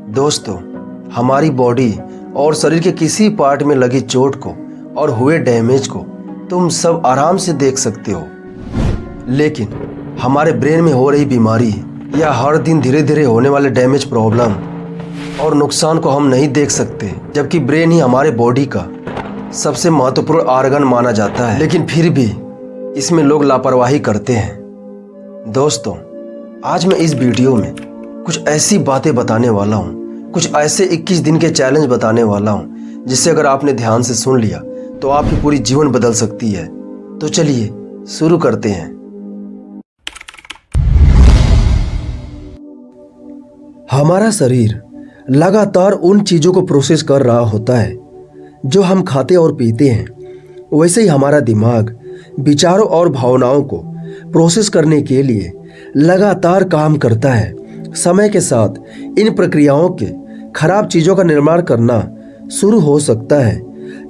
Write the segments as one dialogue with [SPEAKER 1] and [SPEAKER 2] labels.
[SPEAKER 1] दोस्तों, हमारी बॉडी और शरीर के किसी पार्ट में लगी चोट को और हुए डैमेज को तुम सब आराम से देख सकते हो, लेकिन हमारे ब्रेन में हो रही बीमारी या हर दिन धीरे धीरे होने वाले डैमेज, प्रॉब्लम और नुकसान को हम नहीं देख सकते, जबकि ब्रेन ही हमारे बॉडी का सबसे महत्वपूर्ण ऑर्गन माना जाता है। लेकिन फिर भी इसमें लोग लापरवाही करते हैं। दोस्तों, आज मैं इस वीडियो में कुछ ऐसी बातें बताने वाला हूँ, कुछ ऐसे 21 दिन के चैलेंज बताने वाला हूँ, जिससे अगर आपने ध्यान से सुन लिया तो आपकी पूरी जीवन बदल सकती है। तो चलिए शुरू करते हैं। हमारा शरीर लगातार उन चीज़ों को प्रोसेस कर रहा होता है जो हम खाते और पीते हैं। वैसे ही हमारा दिमाग विचारों और भावनाओं को प्रोसेस करने के लिए लगातार काम करता है। समय के साथ इन प्रक्रियाओं के खराब चीज़ों का निर्माण करना शुरू हो सकता है।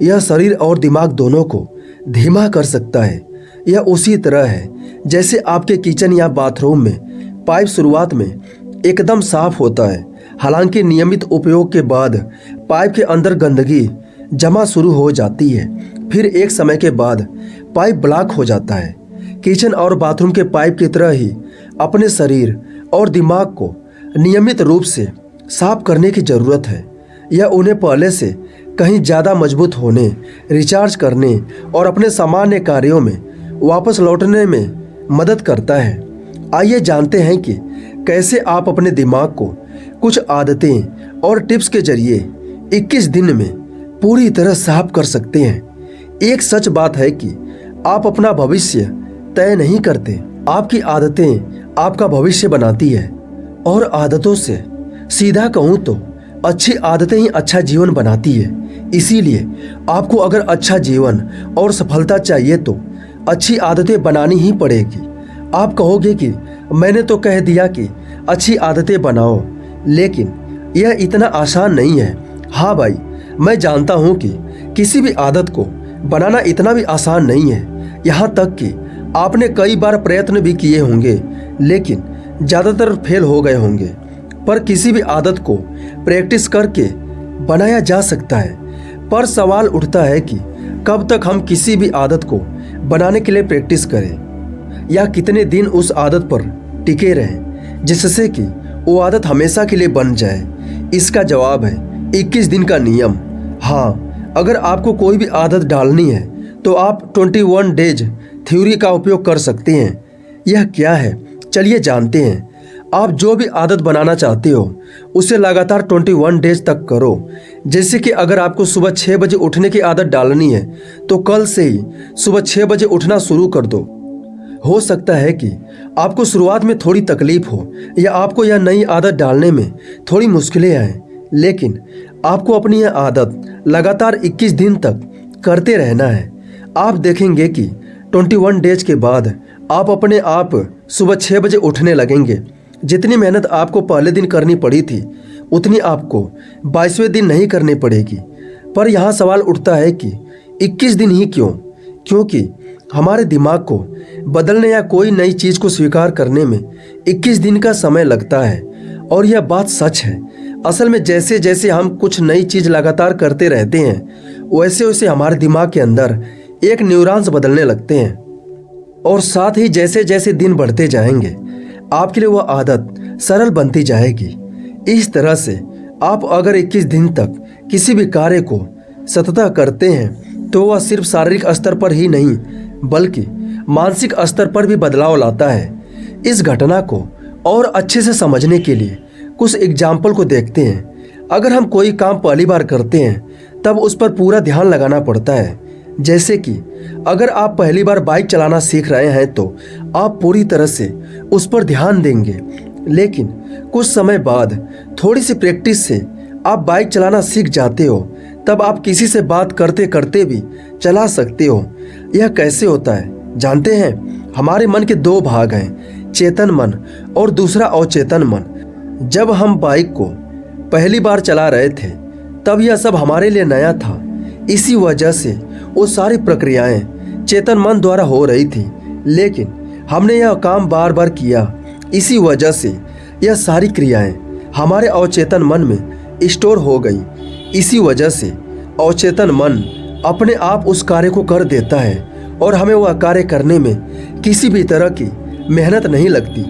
[SPEAKER 1] यह शरीर और दिमाग दोनों को धीमा कर सकता है। यह उसी तरह है जैसे आपके किचन या बाथरूम में पाइप शुरुआत में एकदम साफ होता है, हालांकि नियमित उपयोग के बाद पाइप के अंदर गंदगी जमा शुरू हो जाती है। फिर एक समय के बाद पाइप ब्लॉक हो जाता है। किचन और बाथरूम के पाइप की तरह ही अपने शरीर और दिमाग को नियमित रूप से साफ करने की ज़रूरत है। यह उन्हें पहले से कहीं ज़्यादा मजबूत होने, रिचार्ज करने और अपने सामान्य कार्यों में वापस लौटने में मदद करता है। आइए जानते हैं कि कैसे आप अपने दिमाग को कुछ आदतें और टिप्स के जरिए 21 दिन में पूरी तरह साफ कर सकते हैं। एक सच बात है कि आप अपना भविष्य तय नहीं करते, आपकी आदतें आपका भविष्य बनाती है। और आदतों से सीधा कहूँ तो अच्छी आदतें ही अच्छा जीवन बनाती है। इसीलिए आपको अगर अच्छा जीवन और सफलता चाहिए तो अच्छी आदतें बनानी ही पड़ेगी। आप कहोगे कि मैंने तो कह दिया कि अच्छी आदतें बनाओ, लेकिन यह इतना आसान नहीं है। हाँ भाई, मैं जानता हूँ कि किसी भी आदत को बनाना इतना भी आसान नहीं है। यहाँ तक कि आपने कई बार प्रयत्न भी किए होंगे, लेकिन ज़्यादातर फेल हो गए होंगे। पर किसी भी आदत को प्रैक्टिस करके बनाया जा सकता है। पर सवाल उठता है कि कब तक हम किसी भी आदत को बनाने के लिए प्रैक्टिस करें, या कितने दिन उस आदत पर टिके रहें जिससे कि वो आदत हमेशा के लिए बन जाए। इसका जवाब है 21 दिन का नियम। हाँ, अगर आपको कोई भी आदत डालनी है तो आप 21 डेज थ्योरी का उपयोग कर सकते हैं। यह क्या है, चलिए जानते हैं। आप जो भी आदत बनाना चाहते हो उसे लगातार 21 डेज तक करो। जैसे कि अगर आपको सुबह 6 बजे उठने की आदत डालनी है तो कल से ही सुबह 6 बजे उठना शुरू कर दो। हो सकता है कि आपको शुरुआत में थोड़ी तकलीफ हो या आपको यह नई आदत डालने में थोड़ी मुश्किलें आएँ, लेकिन आपको अपनी यह आदत लगातार 21 दिन तक करते रहना है। आप देखेंगे कि 21 डेज के बाद आप अपने आप सुबह 6 बजे उठने लगेंगे। जितनी मेहनत आपको पहले दिन करनी पड़ी थी उतनी आपको 22वें दिन नहीं करनी पड़ेगी। पर यहाँ सवाल उठता है कि 21 दिन ही क्यों? क्योंकि हमारे दिमाग को बदलने या कोई नई चीज़ को स्वीकार करने में 21 दिन का समय लगता है। और यह बात सच है। असल में जैसे जैसे हम कुछ नई चीज़ लगातार करते रहते हैं, वैसे वैसे हमारे दिमाग के अंदर एक न्यूरॉन्स बदलने लगते हैं। और साथ ही जैसे जैसे दिन बढ़ते जाएंगे, आपके लिए वह आदत सरल बनती जाएगी। इस तरह से आप अगर 21 दिन तक किसी भी कार्य को सततः करते हैं तो वह सिर्फ शारीरिक स्तर पर ही नहीं बल्कि मानसिक स्तर पर भी बदलाव लाता है। इस घटना को और अच्छे से समझने के लिए कुछ एग्जाम्पल को देखते हैं। अगर हम कोई काम पहली बार करते हैं तब उस पर पूरा ध्यान लगाना पड़ता है। जैसे कि अगर आप पहली बार बाइक चलाना सीख रहे हैं तो आप पूरी तरह से उस पर ध्यान देंगे, लेकिन कुछ समय बाद थोड़ी सी प्रैक्टिस से आप बाइक चलाना सीख जाते हो। तब आप किसी से बात करते करते भी चला सकते हो। यह कैसे होता है जानते हैं? हमारे मन के 2 भाग हैं, चेतन मन और दूसरा अवचेतन मन। जब हम बाइक को पहली बार चला रहे थे तब यह सब हमारे लिए नया था। इसी वजह से वो सारी प्रक्रियाएं चेतन मन द्वारा हो रही थी, लेकिन हमने यह काम बार बार किया। इसी वजह से यह सारी क्रियाएं हमारे अवचेतन मन में स्टोर हो गई। इसी वजह से अवचेतन मन अपने आप उस कार्य को कर देता है और हमें वह कार्य करने में किसी भी तरह की मेहनत नहीं लगती।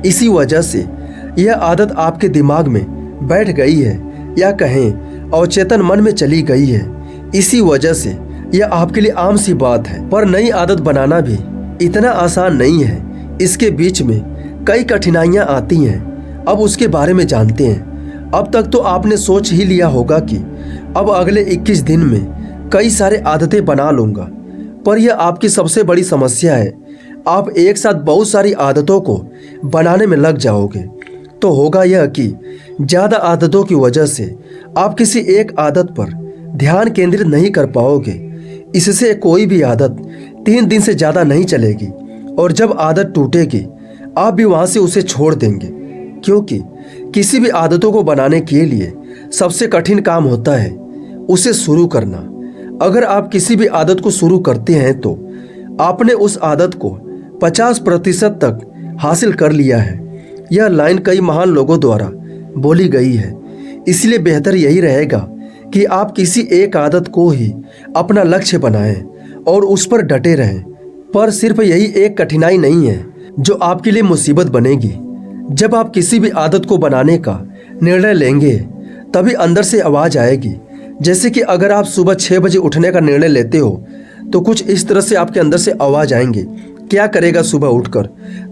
[SPEAKER 1] इसी वजह से यह आदत आपके दिमाग में बैठ गई है, या कहें अवचेतन मन में चली गई है। इसी वजह से यह आपके लिए आम सी बात है। पर नई आदत बनाना भी इतना आसान नहीं है। इसके बीच में कई कठिनाइयां आती हैं। अब उसके बारे में जानते हैं। अब तक तो आपने सोच ही लिया होगा कि अब अगले 21 दिन में कई सारे आदतें बना लूंगा, पर यह आपकी सबसे बड़ी समस्या है। आप एक साथ बहुत सारी आदतों को बनाने में लग जाओगे तो होगा यह कि ज़्यादा आदतों की वजह से आप किसी एक आदत पर ध्यान केंद्रित नहीं कर पाओगे। इससे कोई भी आदत 3 दिन से ज़्यादा नहीं चलेगी, और जब आदत टूटेगी आप भी वहाँ से उसे छोड़ देंगे, क्योंकि किसी भी आदतों को बनाने के लिए सबसे कठिन काम होता है उसे शुरू करना। अगर आप किसी भी आदत को शुरू करते हैं तो आपने उस आदत को 50% तक हासिल कर लिया है। यह लाइन कई महान लोगों द्वारा बोली गई है। इसलिए बेहतर यही रहेगा कि आप किसी एक आदत को ही अपना लक्ष्य बनाएं और उस पर डटे रहें। पर सिर्फ यही एक कठिनाई नहीं है जो आपके लिए मुसीबत बनेगी। जब आप किसी भी आदत को बनाने का निर्णय लेंगे तभी अंदर से आवाज़ आएगी। जैसे कि अगर आप सुबह 6 बजे उठने का निर्णय लेते हो तो कुछ इस तरह से आपके अंदर से आवाज़ आएंगे, क्या करेगा सुबह उठकर,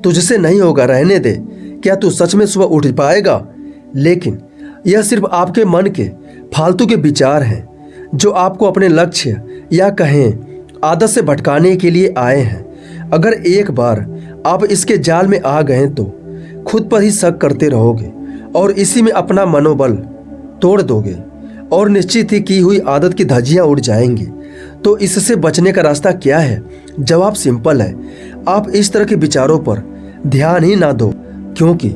[SPEAKER 1] तुझसे नहीं होगा, रहने दे, क्या तू सच में सुबह उठ पाएगा। लेकिन यह सिर्फ आपके मन के फालतू के विचार हैं जो आपको अपने लक्ष्य या कहें आदत से भटकाने के लिए आए हैं। अगर एक बार आप इसके जाल में आ गए तो खुद पर ही शक करते रहोगे और इसी में अपना मनोबल तोड़ दोगे और निश्चित ही की हुई आदत की धज्जियां उड़ जाएंगी। तो इससे बचने का रास्ता क्या है? जवाब सिंपल है, आप इस तरह के विचारों पर ध्यान ही ना दो, क्योंकि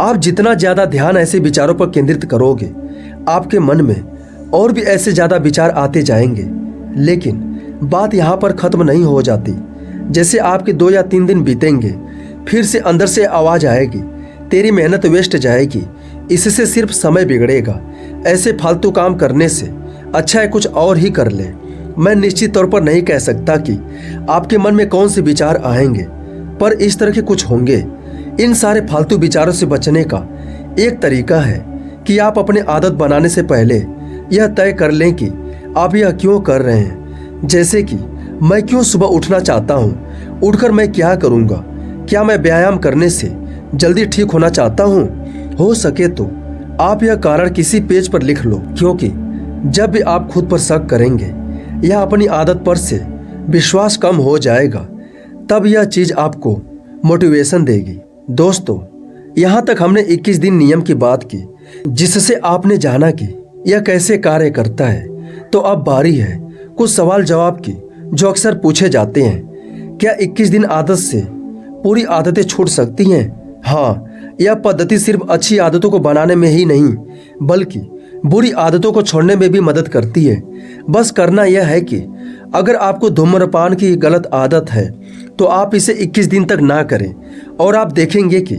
[SPEAKER 1] आप जितना ज़्यादा ध्यान ऐसे विचारों पर केंद्रित करोगे आपके मन में और भी ऐसे ज़्यादा विचार आते जाएंगे। लेकिन बात यहाँ पर ख़त्म नहीं हो जाती। जैसे आपके 2 या 3 दिन बीतेंगे फिर से अंदर से आवाज़ आएगी, तेरी मेहनत वेस्ट जाएगी, इससे सिर्फ समय बिगड़ेगा, ऐसे फालतू काम करने से अच्छा है कुछ और ही कर ले। मैं निश्चित तौर पर नहीं कह सकता कि आपके मन में कौन से विचार आएंगे, पर इस तरह के कुछ होंगे। इन सारे फालतू विचारों से बचने का एक तरीका है कि आप अपने आदत बनाने से पहले यह तय कर लें कि आप यह क्यों कर रहे हैं। जैसे कि मैं क्यों सुबह उठना चाहता हूँ, उठकर मैं क्या करूँगा, क्या मैं व्यायाम करने से जल्दी ठीक होना चाहता हूँ। हो सके तो आप यह कारण किसी पेज पर लिख लो, क्योंकि जब भी आप खुद पर शक करेंगे या अपनी आदत पर से विश्वास कम हो जाएगा तब यह चीज़ आपको मोटिवेशन देगी। दोस्तों, यहाँ तक हमने 21 दिन नियम की बात की जिससे आपने जाना कि यह कैसे कार्य करता है। तो अब बारी है कुछ सवाल जवाब की जो अक्सर पूछे जाते हैं। क्या 21 दिन आदत से पूरी आदतें छूट सकती हैं? हाँ, यह पद्धति सिर्फ अच्छी आदतों को बनाने में ही नहीं बल्कि बुरी आदतों को छोड़ने में भी मदद करती है। बस करना यह है कि अगर आपको धूम्रपान की गलत आदत है तो आप इसे 21 दिन तक ना करें और आप देखेंगे कि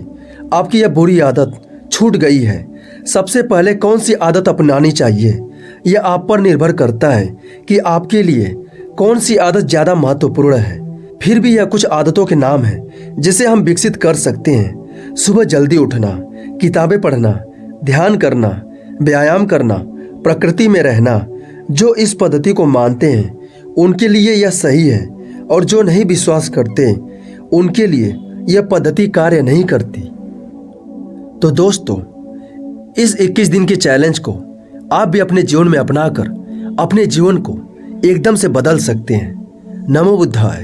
[SPEAKER 1] आपकी यह बुरी आदत छूट गई है। सबसे पहले कौन सी आदत अपनानी चाहिए यह आप पर निर्भर करता है कि आपके लिए कौन सी आदत ज़्यादा महत्वपूर्ण है। फिर भी यह कुछ आदतों के नाम हैं जिसे हम विकसित कर सकते हैं। सुबह जल्दी उठना, किताबें पढ़ना, ध्यान करना, व्यायाम करना, प्रकृति में रहना। जो इस पद्धति को मानते हैं उनके लिए यह सही है, और जो नहीं विश्वास करते उनके लिए यह पद्धति कार्य नहीं करती। तो दोस्तों, इस 21 दिन के चैलेंज को आप भी अपने जीवन में अपनाकर अपने जीवन को एकदम से बदल सकते हैं। नमो बुद्धाय।